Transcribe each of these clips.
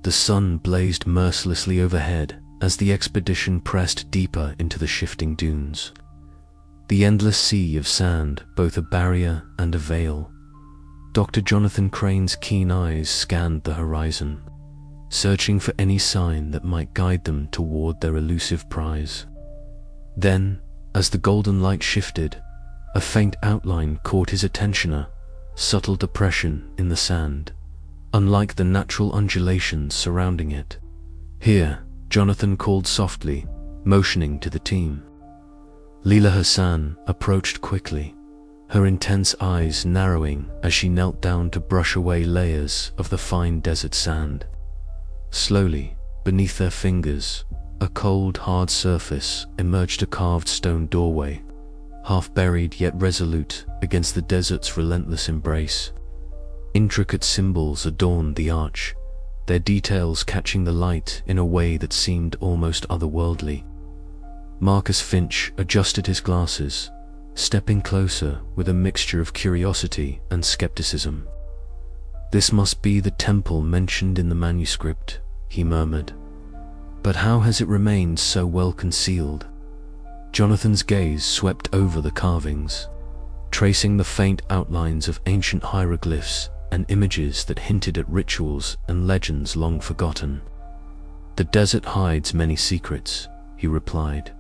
The sun blazed mercilessly overhead as the expedition pressed deeper into the shifting dunes. The endless sea of sand, both a barrier and a veil. Dr. Jonathan Crane's keen eyes scanned the horizon, searching for any sign that might guide them toward their elusive prize. Then, as the golden light shifted, a faint outline caught his attention, a subtle depression in the sand, unlike the natural undulations surrounding it. "Here," Jonathan called softly, motioning to the team. Leela Hassan approached quickly, her intense eyes narrowing as she knelt down to brush away layers of the fine desert sand. Slowly, beneath their fingers, a cold, hard surface emerged, a carved stone doorway, half buried yet resolute against the desert's relentless embrace. Intricate symbols adorned the arch, their details catching the light in a way that seemed almost otherworldly. Marcus Finch adjusted his glasses, stepping closer with a mixture of curiosity and skepticism. "This must be the temple mentioned in the manuscript," he murmured. "But how has it remained so well concealed?" Jonathan's gaze swept over the carvings, tracing the faint outlines of ancient hieroglyphs and images that hinted at rituals and legends long forgotten. "The desert hides many secrets," he replied,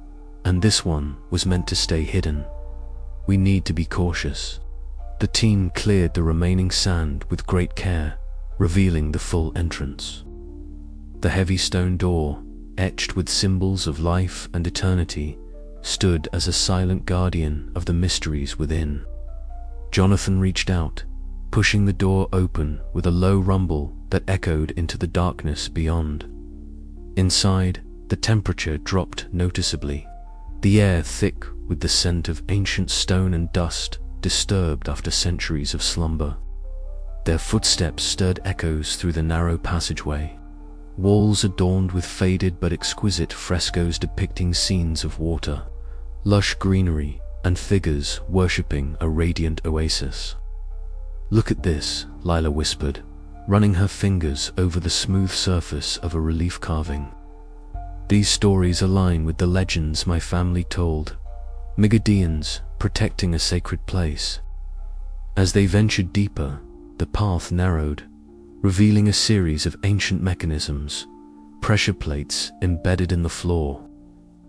"and this one was meant to stay hidden. We need to be cautious." The team cleared the remaining sand with great care, revealing the full entrance. The heavy stone door, etched with symbols of life and eternity, stood as a silent guardian of the mysteries within. Jonathan reached out, pushing the door open with a low rumble that echoed into the darkness beyond. Inside, the temperature dropped noticeably, the air thick with the scent of ancient stone and dust disturbed after centuries of slumber. Their footsteps stirred echoes through the narrow passageway, walls adorned with faded but exquisite frescoes depicting scenes of water, lush greenery, and figures worshipping a radiant oasis. "Look at this," Lila whispered, running her fingers over the smooth surface of a relief carving. "These stories align with the legends my family told, Migadeans protecting a sacred place." As they ventured deeper, the path narrowed, revealing a series of ancient mechanisms, pressure plates embedded in the floor,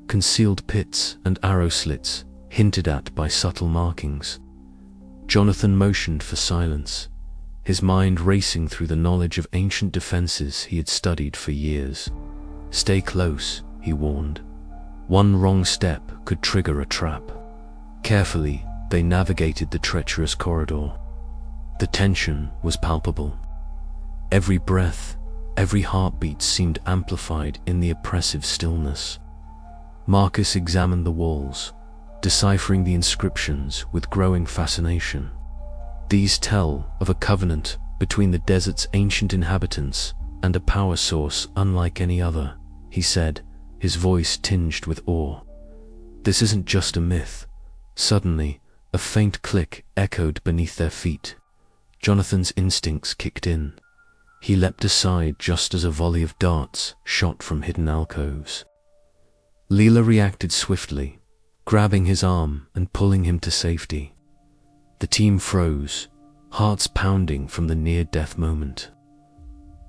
concealed pits and arrow slits hinted at by subtle markings. Jonathan motioned for silence, his mind racing through the knowledge of ancient defenses he had studied for years. "Stay close," he warned. "One wrong step could trigger a trap." Carefully, they navigated the treacherous corridor. The tension was palpable. Every breath, every heartbeat seemed amplified in the oppressive stillness. Marcus examined the walls, deciphering the inscriptions with growing fascination. These tell of a covenant between the desert's ancient inhabitants and a power source unlike any other, he said, his voice tinged with awe. "This isn't just a myth." Suddenly, a faint click echoed beneath their feet. Jonathan's instincts kicked in. He leapt aside just as a volley of darts shot from hidden alcoves. Leela reacted swiftly, grabbing his arm and pulling him to safety. The team froze, hearts pounding from the near-death moment.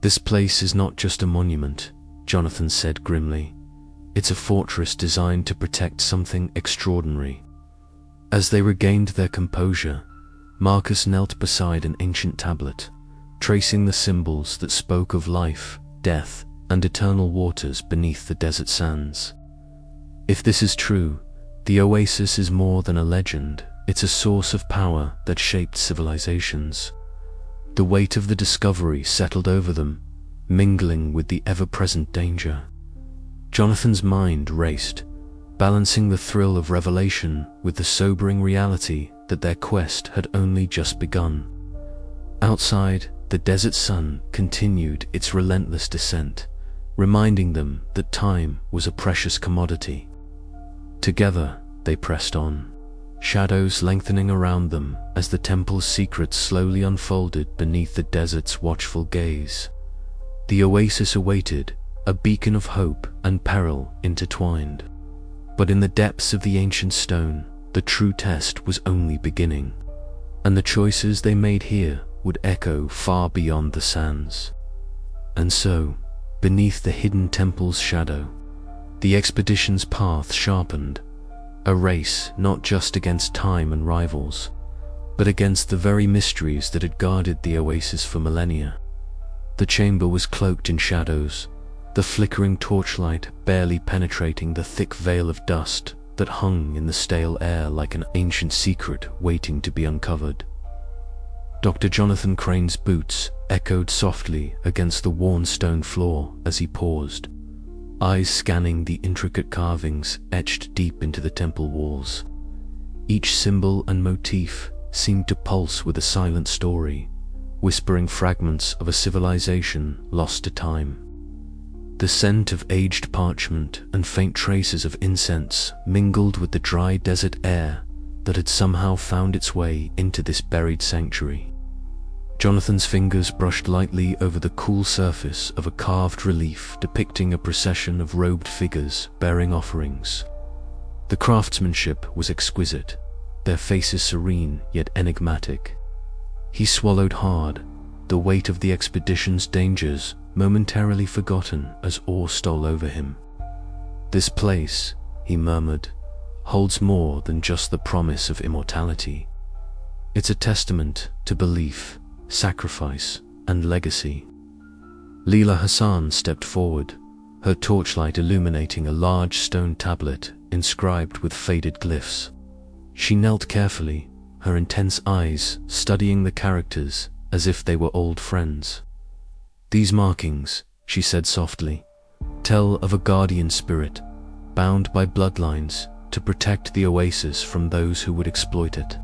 "This place is not just a monument," Jonathan said grimly. "It's a fortress designed to protect something extraordinary." As they regained their composure, Marcus knelt beside an ancient tablet, tracing the symbols that spoke of life, death, and eternal waters beneath the desert sands. "If this is true, the oasis is more than a legend. It's a source of power that shaped civilizations." The weight of the discovery settled over them, mingling with the ever-present danger. Jonathan's mind raced, balancing the thrill of revelation with the sobering reality that their quest had only just begun. Outside, the desert sun continued its relentless descent, reminding them that time was a precious commodity. Together, they pressed on, shadows lengthening around them as the temple's secrets slowly unfolded beneath the desert's watchful gaze. The oasis awaited, a beacon of hope and peril intertwined. But in the depths of the ancient stone, the true test was only beginning, and the choices they made here would echo far beyond the sands. And so, beneath the hidden temple's shadow, the expedition's path sharpened, a race not just against time and rivals, but against the very mysteries that had guarded the oasis for millennia. The chamber was cloaked in shadows, the flickering torchlight barely penetrating the thick veil of dust that hung in the stale air like an ancient secret waiting to be uncovered. Dr. Jonathan Crane's boots echoed softly against the worn stone floor as he paused, eyes scanning the intricate carvings etched deep into the temple walls. Each symbol and motif seemed to pulse with a silent story, whispering fragments of a civilization lost to time. The scent of aged parchment and faint traces of incense mingled with the dry desert air that had somehow found its way into this buried sanctuary. Jonathan's fingers brushed lightly over the cool surface of a carved relief depicting a procession of robed figures bearing offerings. The craftsmanship was exquisite, their faces serene yet enigmatic. He swallowed hard, the weight of the expedition's dangers momentarily forgotten as awe stole over him. "This place," he murmured, "holds more than just the promise of immortality. It's a testament to belief, sacrifice, and legacy." Leela Hassan stepped forward, her torchlight illuminating a large stone tablet inscribed with faded glyphs. She knelt carefully, her intense eyes studying the characters as if they were old friends. "These markings," she said softly, "tell of a guardian spirit, bound by bloodlines to protect the oasis from those who would exploit it."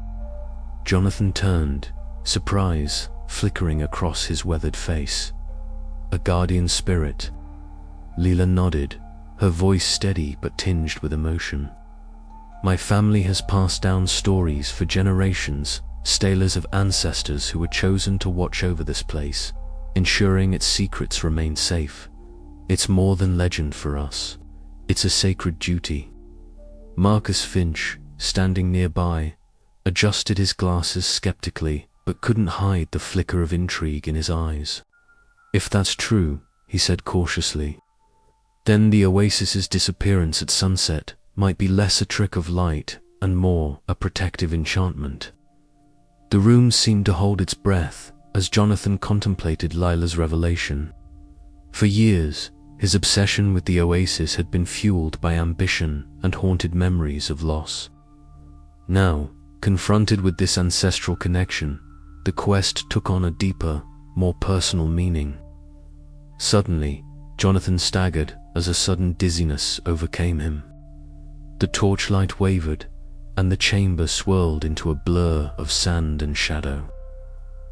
Jonathan turned, surprise flickering across his weathered face. "A guardian spirit?" Leela nodded, her voice steady but tinged with emotion. "My family has passed down stories for generations, stelas of ancestors who were chosen to watch over this place, ensuring its secrets remain safe. It's more than legend for us. It's a sacred duty." Marcus Finch, standing nearby, adjusted his glasses skeptically but couldn't hide the flicker of intrigue in his eyes. "If that's true," he said cautiously, "then the oasis's disappearance at sunset might be less a trick of light and more a protective enchantment." The room seemed to hold its breath as Jonathan contemplated Lila's revelation. For years, his obsession with the oasis had been fueled by ambition and haunted memories of loss. Now, confronted with this ancestral connection, the quest took on a deeper, more personal meaning. Suddenly, Jonathan staggered as a sudden dizziness overcame him. The torchlight wavered, and the chamber swirled into a blur of sand and shadow.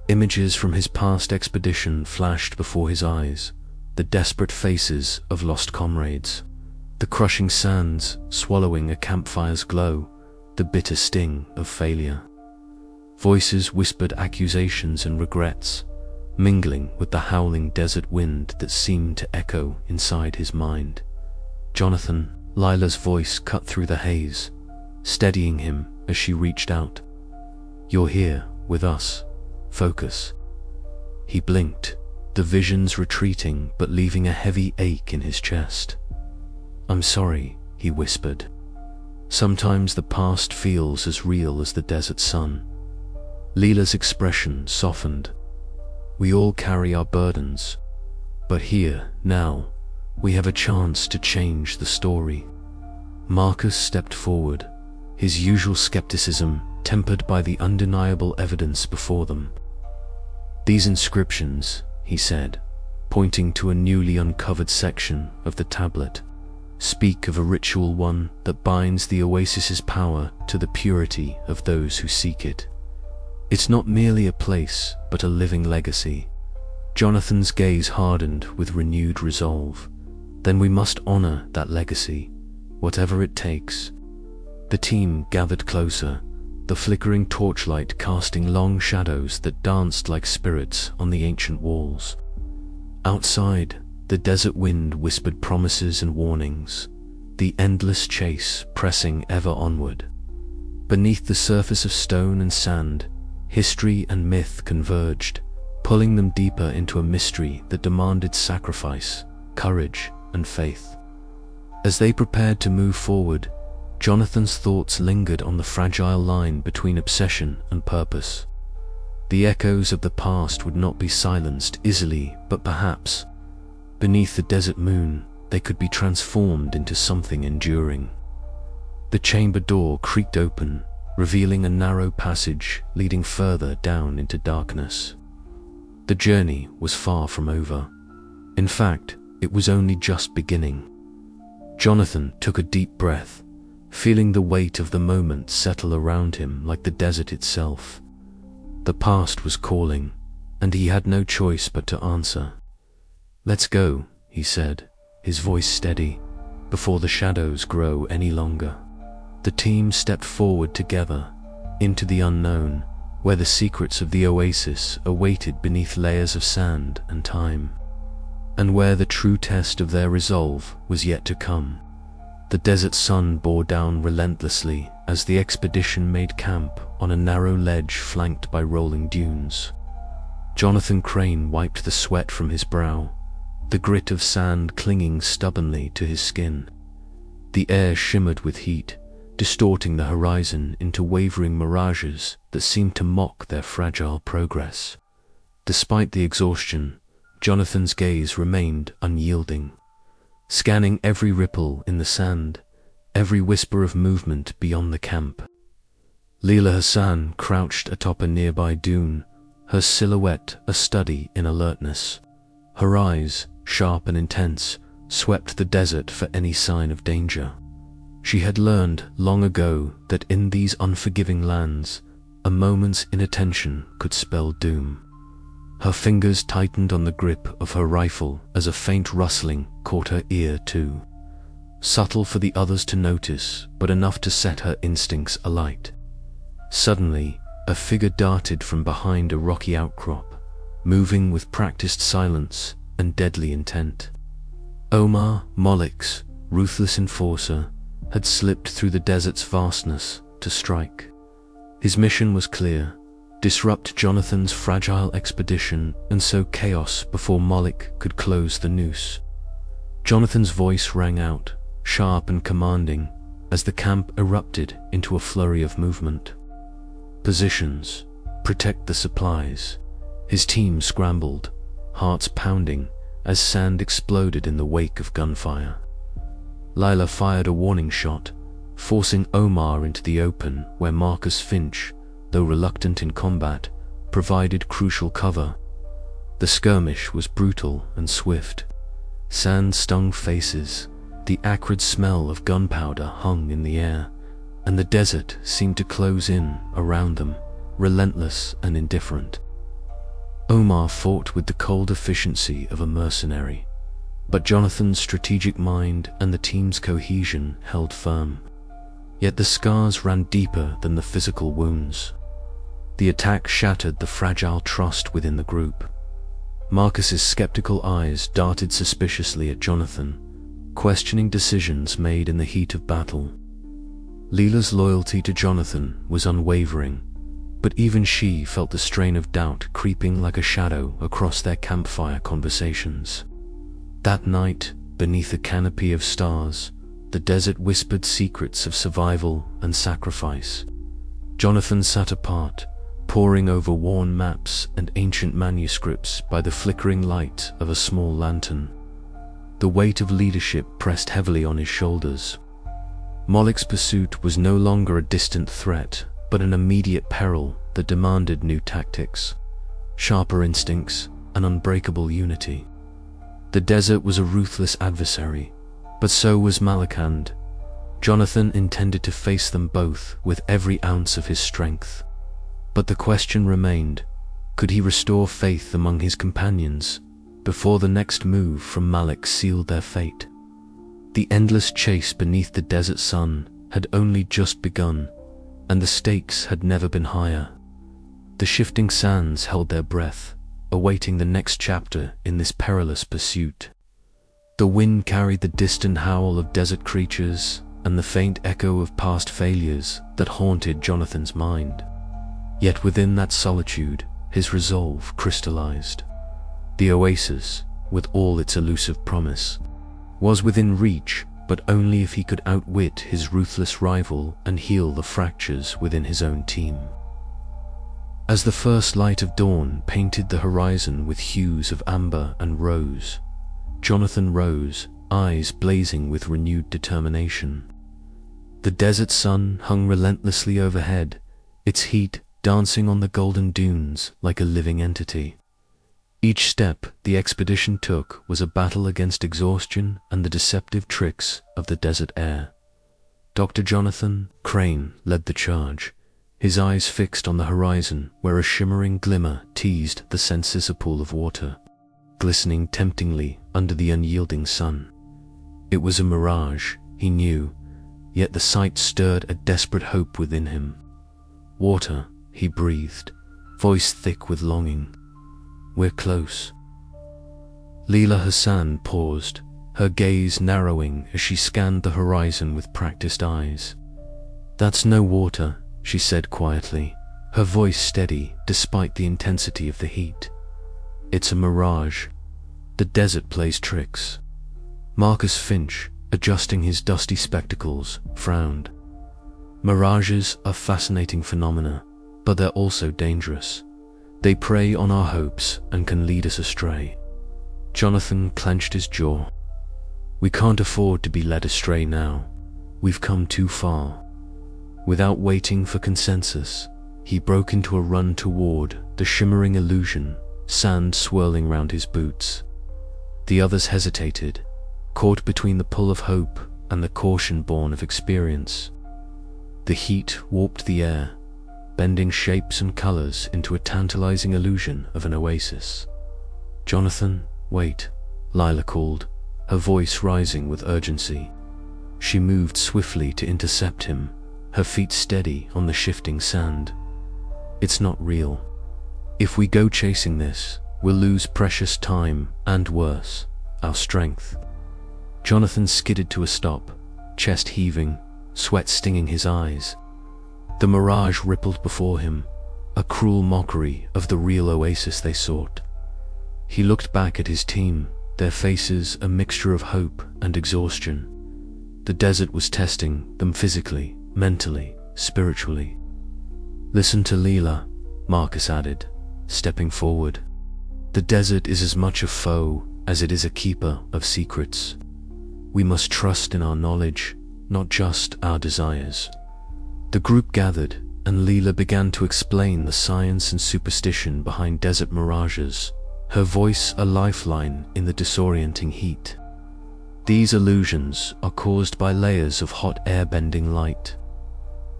Images from his past expedition flashed before his eyes, the desperate faces of lost comrades, the crushing sands swallowing a campfire's glow, the bitter sting of failure. Voices whispered accusations and regrets, mingling with the howling desert wind that seemed to echo inside his mind. "Jonathan," Lila's voice cut through the haze, steadying him as she reached out. "You're here, with us. Focus." He blinked, the visions retreating but leaving a heavy ache in his chest. "I'm sorry," he whispered. "Sometimes the past feels as real as the desert sun." Leela's expression softened. "We all carry our burdens, but here, now, we have a chance to change the story." Marcus stepped forward, his usual skepticism tempered by the undeniable evidence before them. "These inscriptions," he said, pointing to a newly uncovered section of the tablet, "speak of a ritual one that binds the oasis's power to the purity of those who seek it. It's not merely a place, but a living legacy." Jonathan's gaze hardened with renewed resolve. "Then we must honor that legacy, whatever it takes." The team gathered closer, the flickering torchlight casting long shadows that danced like spirits on the ancient walls. Outside, the desert wind whispered promises and warnings, the endless chase pressing ever onward. Beneath the surface of stone and sand, history and myth converged, pulling them deeper into a mystery that demanded sacrifice, courage, and faith. As they prepared to move forward, Jonathan's thoughts lingered on the fragile line between obsession and purpose. The echoes of the past would not be silenced easily, but perhaps, beneath the desert moon, they could be transformed into something enduring. The chamber door creaked open, revealing a narrow passage leading further down into darkness. The journey was far from over. In fact, it was only just beginning. Jonathan took a deep breath, feeling the weight of the moment settle around him like the desert itself. The past was calling, and he had no choice but to answer. "Let's go," he said, his voice steady, before the shadows grow any longer. The team stepped forward together, into the unknown, where the secrets of the oasis awaited beneath layers of sand and time, and where the true test of their resolve was yet to come. The desert sun bore down relentlessly as the expedition made camp on a narrow ledge flanked by rolling dunes. Jonathan Crane wiped the sweat from his brow, the grit of sand clinging stubbornly to his skin. The air shimmered with heat, distorting the horizon into wavering mirages that seemed to mock their fragile progress. Despite the exhaustion, Jonathan's gaze remained unyielding, scanning every ripple in the sand, every whisper of movement beyond the camp. Leila Hassan crouched atop a nearby dune, her silhouette a study in alertness. Her eyes, sharp and intense, swept the desert for any sign of danger. She had learned long ago that in these unforgiving lands, a moment's inattention could spell doom. Her fingers tightened on the grip of her rifle as a faint rustling caught her ear too. Subtle for the others to notice, but enough to set her instincts alight. Suddenly, a figure darted from behind a rocky outcrop, moving with practiced silence and deadly intent. Omar, Moloch's ruthless enforcer, had slipped through the desert's vastness to strike. His mission was clear: disrupt Jonathan's fragile expedition and sow chaos before Moloch could close the noose. Jonathan's voice rang out, sharp and commanding, as the camp erupted into a flurry of movement. Positions, protect the supplies. His team scrambled, hearts pounding, as sand exploded in the wake of gunfire. Lila fired a warning shot, forcing Omar into the open where Marcus Finch, though reluctant in combat, provided crucial cover. The skirmish was brutal and swift. Sand stung faces, the acrid smell of gunpowder hung in the air, and the desert seemed to close in around them, relentless and indifferent. Omar fought with the cold efficiency of a mercenary, but Jonathan's strategic mind and the team's cohesion held firm. Yet the scars ran deeper than the physical wounds. The attack shattered the fragile trust within the group. Marcus's skeptical eyes darted suspiciously at Jonathan, questioning decisions made in the heat of battle. Leela's loyalty to Jonathan was unwavering, but even she felt the strain of doubt creeping like a shadow across their campfire conversations. That night, beneath a canopy of stars, the desert whispered secrets of survival and sacrifice. Jonathan sat apart, poring over worn maps and ancient manuscripts by the flickering light of a small lantern. The weight of leadership pressed heavily on his shoulders. Moloch's pursuit was no longer a distant threat, but an immediate peril that demanded new tactics, sharper instincts, and unbreakable unity. The desert was a ruthless adversary, but so was Malakand. Jonathan intended to face them both with every ounce of his strength. But the question remained, could he restore faith among his companions before the next move from Moloch sealed their fate? The endless chase beneath the desert sun had only just begun, and the stakes had never been higher. The shifting sands held their breath, awaiting the next chapter in this perilous pursuit. The wind carried the distant howl of desert creatures and the faint echo of past failures that haunted Jonathan's mind. Yet within that solitude, his resolve crystallized. The oasis, with all its elusive promise, was within reach, but only if he could outwit his ruthless rival and heal the fractures within his own team. As the first light of dawn painted the horizon with hues of amber and rose, Jonathan rose, eyes blazing with renewed determination. The desert sun hung relentlessly overhead, its heat dancing on the golden dunes like a living entity. Each step the expedition took was a battle against exhaustion and the deceptive tricks of the desert air. Dr. Jonathan Crane led the charge, his eyes fixed on the horizon where a shimmering glimmer teased the senses a pool of water, glistening temptingly under the unyielding sun. It was a mirage, he knew, yet the sight stirred a desperate hope within him. Water, he breathed, voice thick with longing. We're close. Leela Hassan paused, her gaze narrowing as she scanned the horizon with practiced eyes. That's no water, she said quietly, her voice steady despite the intensity of the heat. It's a mirage. The desert plays tricks. Marcus Finch, adjusting his dusty spectacles, frowned. Mirages are fascinating phenomena, but they're also dangerous. They prey on our hopes and can lead us astray. Jonathan clenched his jaw. We can't afford to be led astray now. We've come too far. Without waiting for consensus, he broke into a run toward the shimmering illusion, sand swirling round his boots. The others hesitated, caught between the pull of hope and the caution born of experience. The heat warped the air, bending shapes and colors into a tantalizing illusion of an oasis. Jonathan, wait, Lila called, her voice rising with urgency. She moved swiftly to intercept him, her feet steady on the shifting sand. It's not real. If we go chasing this, we'll lose precious time and worse, our strength. Jonathan skidded to a stop, chest heaving, sweat stinging his eyes. The mirage rippled before him, a cruel mockery of the real oasis they sought. He looked back at his team, their faces a mixture of hope and exhaustion. The desert was testing them physically, mentally, spiritually. Listen to Leela, Marcus added, stepping forward. The desert is as much a foe as it is a keeper of secrets. We must trust in our knowledge, not just our desires. The group gathered, and Leela began to explain the science and superstition behind desert mirages, her voice a lifeline in the disorienting heat. These illusions are caused by layers of hot air-bending light.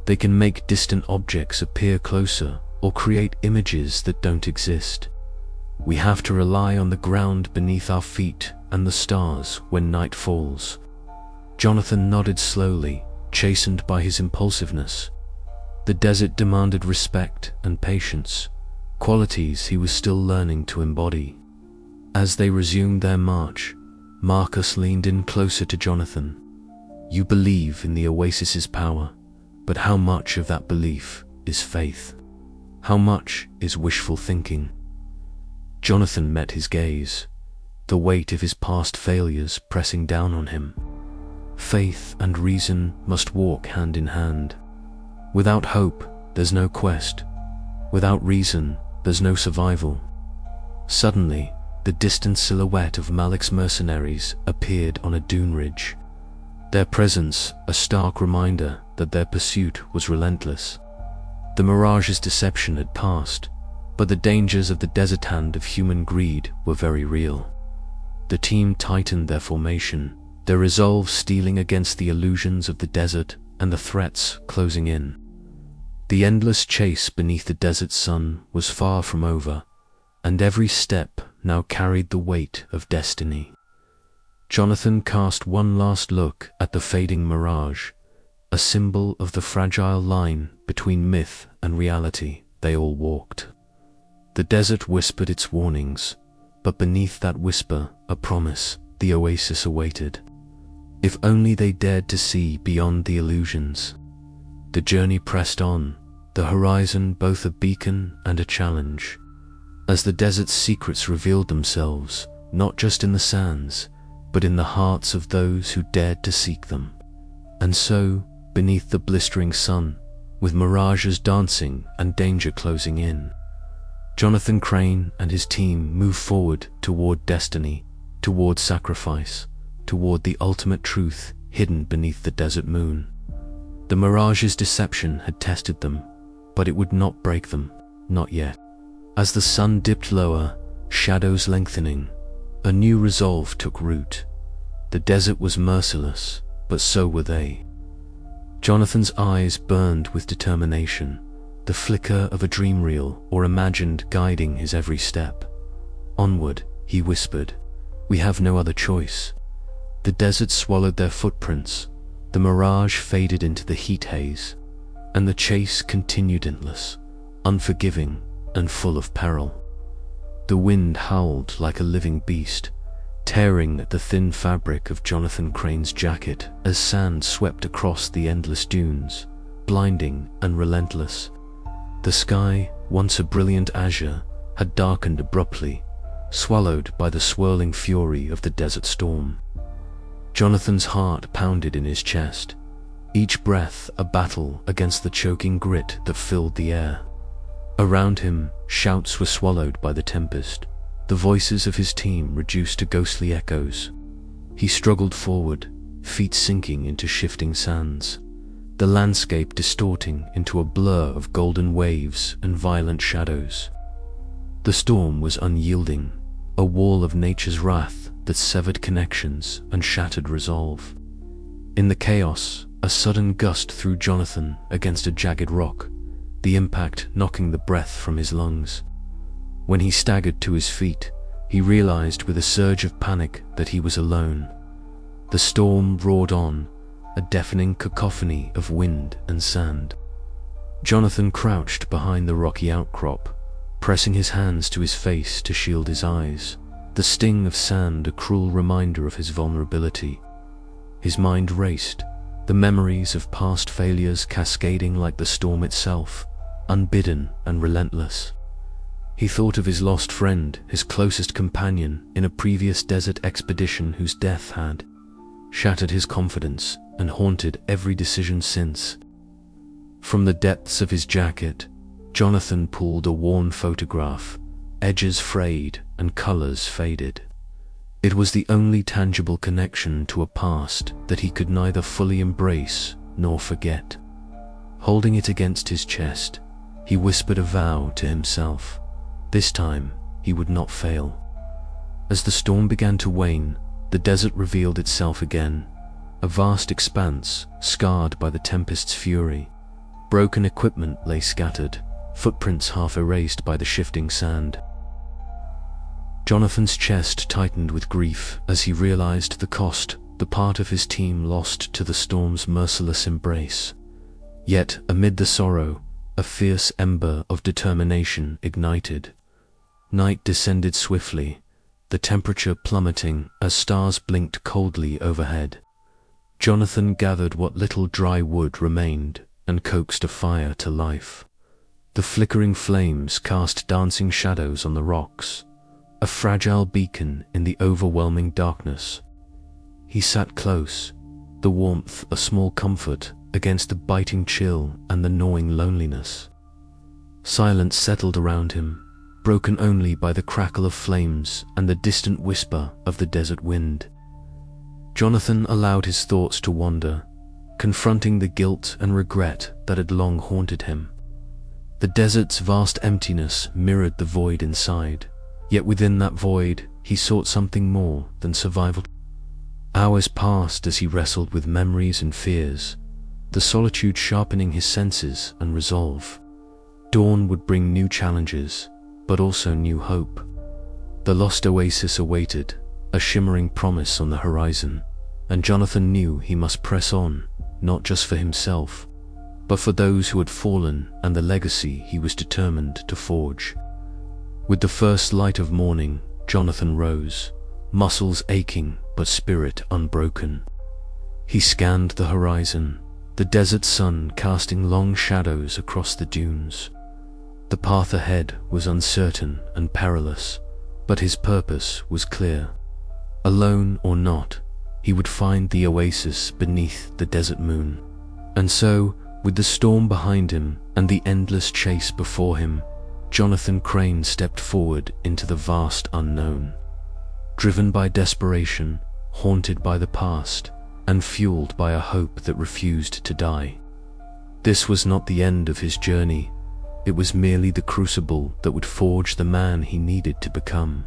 They can make distant objects appear closer or create images that don't exist. We have to rely on the ground beneath our feet and the stars when night falls. Jonathan nodded slowly, chastened by his impulsiveness. The desert demanded respect and patience, qualities he was still learning to embody. As they resumed their march, Marcus leaned in closer to Jonathan. You believe in the oasis's power, but how much of that belief is faith? How much is wishful thinking? Jonathan met his gaze, the weight of his past failures pressing down on him. Faith and reason must walk hand in hand. Without hope, there's no quest. Without reason, there's no survival. Suddenly, the distant silhouette of Malik's mercenaries appeared on a dune ridge. Their presence a stark reminder that their pursuit was relentless. The mirage's deception had passed, but the dangers of the desert hand of human greed were very real. The team tightened their formation, their resolve steeling against the illusions of the desert and the threats closing in. The endless chase beneath the desert sun was far from over, and every step now carried the weight of destiny. Jonathan cast one last look at the fading mirage, a symbol of the fragile line between myth and reality they all walked. The desert whispered its warnings, but beneath that whisper, a promise the oasis awaited. If only they dared to see beyond the illusions. The journey pressed on, the horizon both a beacon and a challenge, as the desert's secrets revealed themselves, not just in the sands, but in the hearts of those who dared to seek them. And so, beneath the blistering sun, with mirages dancing and danger closing in, Jonathan Crane and his team moved forward toward destiny, toward sacrifice, toward the ultimate truth hidden beneath the desert moon. The mirage's deception had tested them, but it would not break them, not yet. As the sun dipped lower, shadows lengthening, a new resolve took root. The desert was merciless, but so were they. Jonathan's eyes burned with determination, the flicker of a dream reel or imagined guiding his every step. Onward, he whispered. We have no other choice. The desert swallowed their footprints, the mirage faded into the heat haze, and the chase continued endless, unforgiving and full of peril. The wind howled like a living beast, tearing at the thin fabric of Jonathan Crane's jacket as sand swept across the endless dunes, blinding and relentless. The sky, once a brilliant azure, had darkened abruptly, swallowed by the swirling fury of the desert storm. Jonathan's heart pounded in his chest, each breath a battle against the choking grit that filled the air. Around him, shouts were swallowed by the tempest, the voices of his team reduced to ghostly echoes. He struggled forward, feet sinking into shifting sands, the landscape distorting into a blur of golden waves and violent shadows. The storm was unyielding, a wall of nature's wrath that severed connections and shattered resolve. In the chaos, a sudden gust threw Jonathan against a jagged rock, the impact knocking the breath from his lungs. When he staggered to his feet, he realized with a surge of panic that he was alone. The storm roared on, a deafening cacophony of wind and sand. Jonathan crouched behind the rocky outcrop, pressing his hands to his face to shield his eyes, the sting of sand a cruel reminder of his vulnerability. His mind raced, the memories of past failures cascading like the storm itself, unbidden and relentless. He thought of his lost friend, his closest companion in a previous desert expedition whose death had shattered his confidence and haunted every decision since. From the depths of his jacket, Jonathan pulled a worn photograph, edges frayed and colors faded. It was the only tangible connection to a past that he could neither fully embrace nor forget. Holding it against his chest, he whispered a vow to himself. This time, he would not fail. As the storm began to wane, the desert revealed itself again, a vast expanse scarred by the tempest's fury. Broken equipment lay scattered, footprints half erased by the shifting sand. Jonathan's chest tightened with grief as he realized the cost the part of his team lost to the storm's merciless embrace. Yet, amid the sorrow, a fierce ember of determination ignited. Night descended swiftly, the temperature plummeting as stars blinked coldly overhead. Jonathan gathered what little dry wood remained and coaxed a fire to life. The flickering flames cast dancing shadows on the rocks, a fragile beacon in the overwhelming darkness. He sat close, the warmth a small comfort against the biting chill and the gnawing loneliness. Silence settled around him, broken only by the crackle of flames and the distant whisper of the desert wind. Jonathan allowed his thoughts to wander, confronting the guilt and regret that had long haunted him. The desert's vast emptiness mirrored the void inside, yet within that void he sought something more than survival. Hours passed as he wrestled with memories and fears, the solitude sharpening his senses and resolve. Dawn would bring new challenges, but also new hope. The lost oasis awaited, a shimmering promise on the horizon, and Jonathan knew he must press on, not just for himself, but for those who had fallen and the legacy he was determined to forge. With the first light of morning, Jonathan rose, muscles aching but spirit unbroken. He scanned the horizon, the desert sun casting long shadows across the dunes. The path ahead was uncertain and perilous, but his purpose was clear. Alone or not, he would find the oasis beneath the desert moon. And so, with the storm behind him and the endless chase before him, Jonathan Crane stepped forward into the vast unknown. Driven by desperation, haunted by the past, and fueled by a hope that refused to die. This was not the end of his journey. It was merely the crucible that would forge the man he needed to become.